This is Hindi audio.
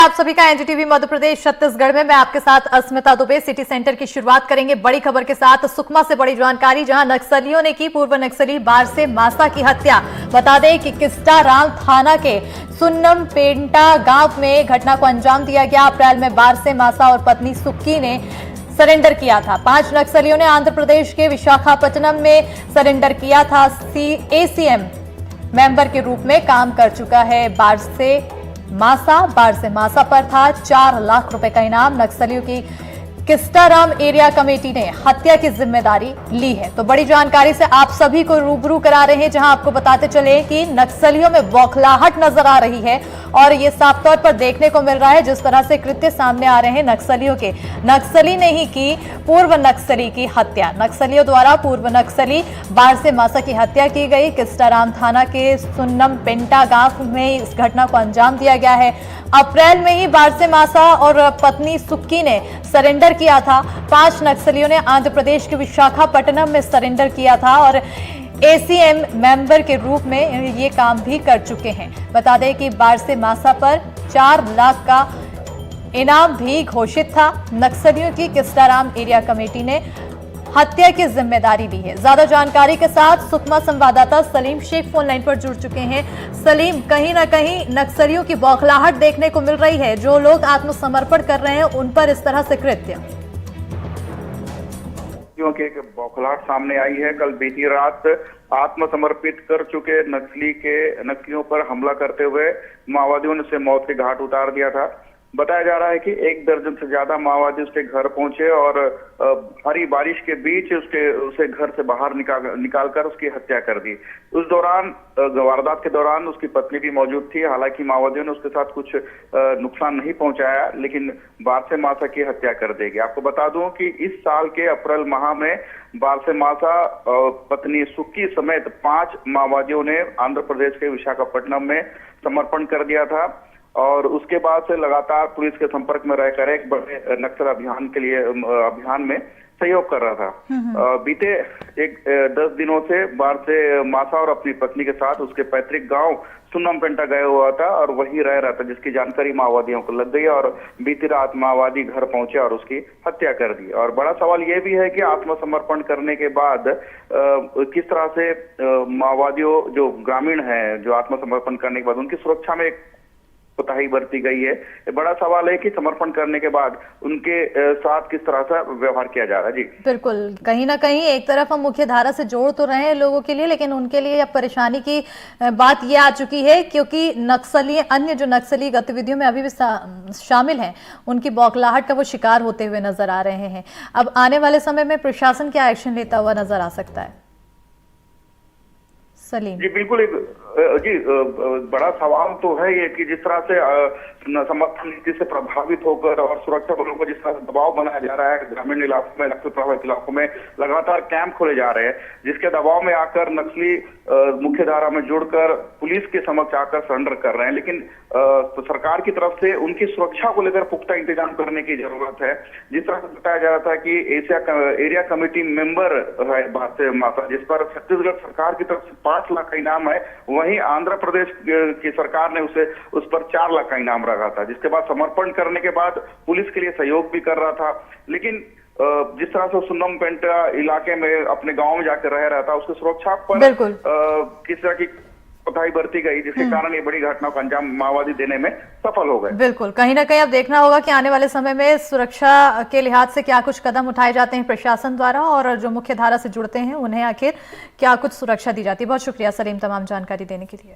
आप सभी का एनडीटीवी मध्य प्रदेश छत्तीसगढ़ में मैं आपके साथ अस्मिता दुबे। सिटी सेंटर की शुरुआत करेंगे बड़ी खबर के साथ। सुकमा से बड़ी जानकारी, जहां नक्सलियों ने की पूर्व नक्सली बारसे मासा की हत्या। बता दें कि किस्टाराम थाना के सुन्नमपेंटा गांव में घटना को अंजाम दिया गया। अप्रैल में बारसे मासा और पत्नी सुक्की ने सरेंडर किया था। 5 नक्सलियों ने आंध्र प्रदेश के विशाखापट्टनम में सरेंडर किया था। एसीएम मेंबर के रूप में काम कर चुका है बारसे मासा पर था 4 लाख रुपए का इनाम। नक्सलियों की किस्टाराम एरिया कमेटी ने हत्या की जिम्मेदारी ली है। तो बड़ी जानकारी से आप सभी को रूबरू करा रहे हैं, जहां आपको बताते चले कि नक्सलियों में बौखलाहट नजर आ रही है और ये साफ तौर पर देखने को मिल रहा है जिस तरह से कृत्य सामने आ रहे हैं नक्सलियों के। नक्सली ने ही की पूर्व नक्सली की हत्या। नक्सलियों द्वारा पूर्व नक्सली बारसे मासा की हत्या की गई। किस्टाराम थाना के सुन्नमपेंटा गांव में इस घटना को अंजाम दिया गया है। अप्रैल में ही बारसे मासा और पत्नी सुक्की ने सरेंडर किया था। 5 नक्सलियों ने आंध्र प्रदेश के विशाखापट्टनम में सरेंडर किया था और एसीएम मेंबर के रूप में ये काम भी कर चुके हैं। बता दें कि बारसे मासा पर 4 लाख का इनाम भी घोषित था। नक्सलियों की किस्टाराम एरिया कमेटी ने हत्या की जिम्मेदारी ली है। ज्यादा जानकारी के साथ सुकमा संवाददाता सलीम शेख फोन लाइन पर जुड़ चुके हैं। सलीम, कहीं ना कहीं नक्सलियों की बौखलाहट देखने को मिल रही है। जो लोग आत्मसमर्पण कर रहे हैं उन पर इस तरह से कृत्य, क्योंकि एक बौखलाहट सामने आई है। कल बीती रात आत्मसमर्पित कर चुके नक्सलियों पर हमला करते हुए माओवादियों ने उसे मौत के घाट उतार दिया था। बताया जा रहा है कि 1 दर्जन से ज्यादा माओवादी उसके घर पहुंचे और भारी बारिश के बीच उसे घर से बाहर निकालकर उसकी हत्या कर दी। उस दौरान वारदात के दौरान उसकी पत्नी भी मौजूद थी। हालांकि माओवादियों ने उसके साथ कुछ नुकसान नहीं पहुंचाया, लेकिन बारसे मासा की हत्या कर देगी। आपको बता दूं कि इस साल के अप्रैल माह में बारसे मासा पत्नी सुक्की समेत 5 माओवादियों ने आंध्र प्रदेश के विशाखापट्टनम में समर्पण कर दिया था और उसके बाद से लगातार पुलिस के संपर्क में रहकर एक बड़े नक्सल अभियान में सहयोग कर रहा था। बीते 10 दिनों से बारसे मासा और अपनी पत्नी के साथ उसके पैतृक गांव सुन्नमपेंटा गया हुआ था और वहीं रह रहा था, जिसकी जानकारी माओवादियों को लग गई और बीती रात माओवादी घर पहुंचे और उसकी हत्या कर दी। और बड़ा सवाल यह भी है कि आत्मसमर्पण करने के बाद किस तरह से माओवादियों जो ग्रामीण हैं, जो आत्मसमर्पण करने के बाद उनकी सुरक्षा में कोताही बरती गई है। बड़ा सवाल है कि समर्पण करने के बाद उनके साथ किस तरह से व्यवहार किया जा रहा है। जी बिल्कुल, कहीं ना कहीं एक तरफ हम मुख्य धारा से जोड़ तो रहे हैं लोगों के लिए, लेकिन उनके लिए अब परेशानी की बात ये आ चुकी है क्योंकि अन्य जो नक्सली गतिविधियों में अभी भी शामिल हैं, उनकी बौखलाहट का वो शिकार होते हुए नजर आ रहे हैं। अब आने वाले समय में प्रशासन क्या एक्शन लेता हुआ नजर आ सकता है? सलीम जी बिल्कुल, बड़ा सवाल तो है ये कि जिस तरह से समर्थन नीति से प्रभावित होकर और सुरक्षा बलों को जिस तरह से दबाव बनाया जा रहा है, ग्रामीण इलाकों में, नक्सल प्रभावित इलाकों में लगातार कैंप खोले जा रहे हैं, जिसके दबाव में आकर नक्सली मुख्य धारा में जुड़कर पुलिस के समक्ष आकर सरेंडर कर रहे हैं। लेकिन तो सरकार की तरफ से उनकी सुरक्षा को लेकर पुख्ता इंतजाम करने की जरूरत है। जिस तरह से बताया जा रहा था कि एरिया कमेटी मेंबर है बारसे मासा, जिस पर छत्तीसगढ़ सरकार की तरफ से 5 लाख का इनाम है, वहीं आंध्र प्रदेश की सरकार ने उस पर 4 लाख का इनाम रखा था, जिसके बाद समर्पण करने के बाद पुलिस के लिए सहयोग भी कर रहा था। लेकिन जिस तरह से सुन्नमपेंटा इलाके में अपने गांव में जाकर रह रहा था, उसकी सुरक्षा पर किस तरह की कोताही बरती गई, जिसके कारण ये बड़ी घटना को अंजाम माओवादी देने में सफल हो गए। बिल्कुल, कहीं ना कहीं अब देखना होगा कि आने वाले समय में सुरक्षा के लिहाज से क्या कुछ कदम उठाए जाते हैं प्रशासन द्वारा और जो मुख्य धारा से जुड़ते हैं उन्हें आखिर क्या कुछ सुरक्षा दी जाती है। बहुत शुक्रिया सलीम तमाम जानकारी देने के लिए।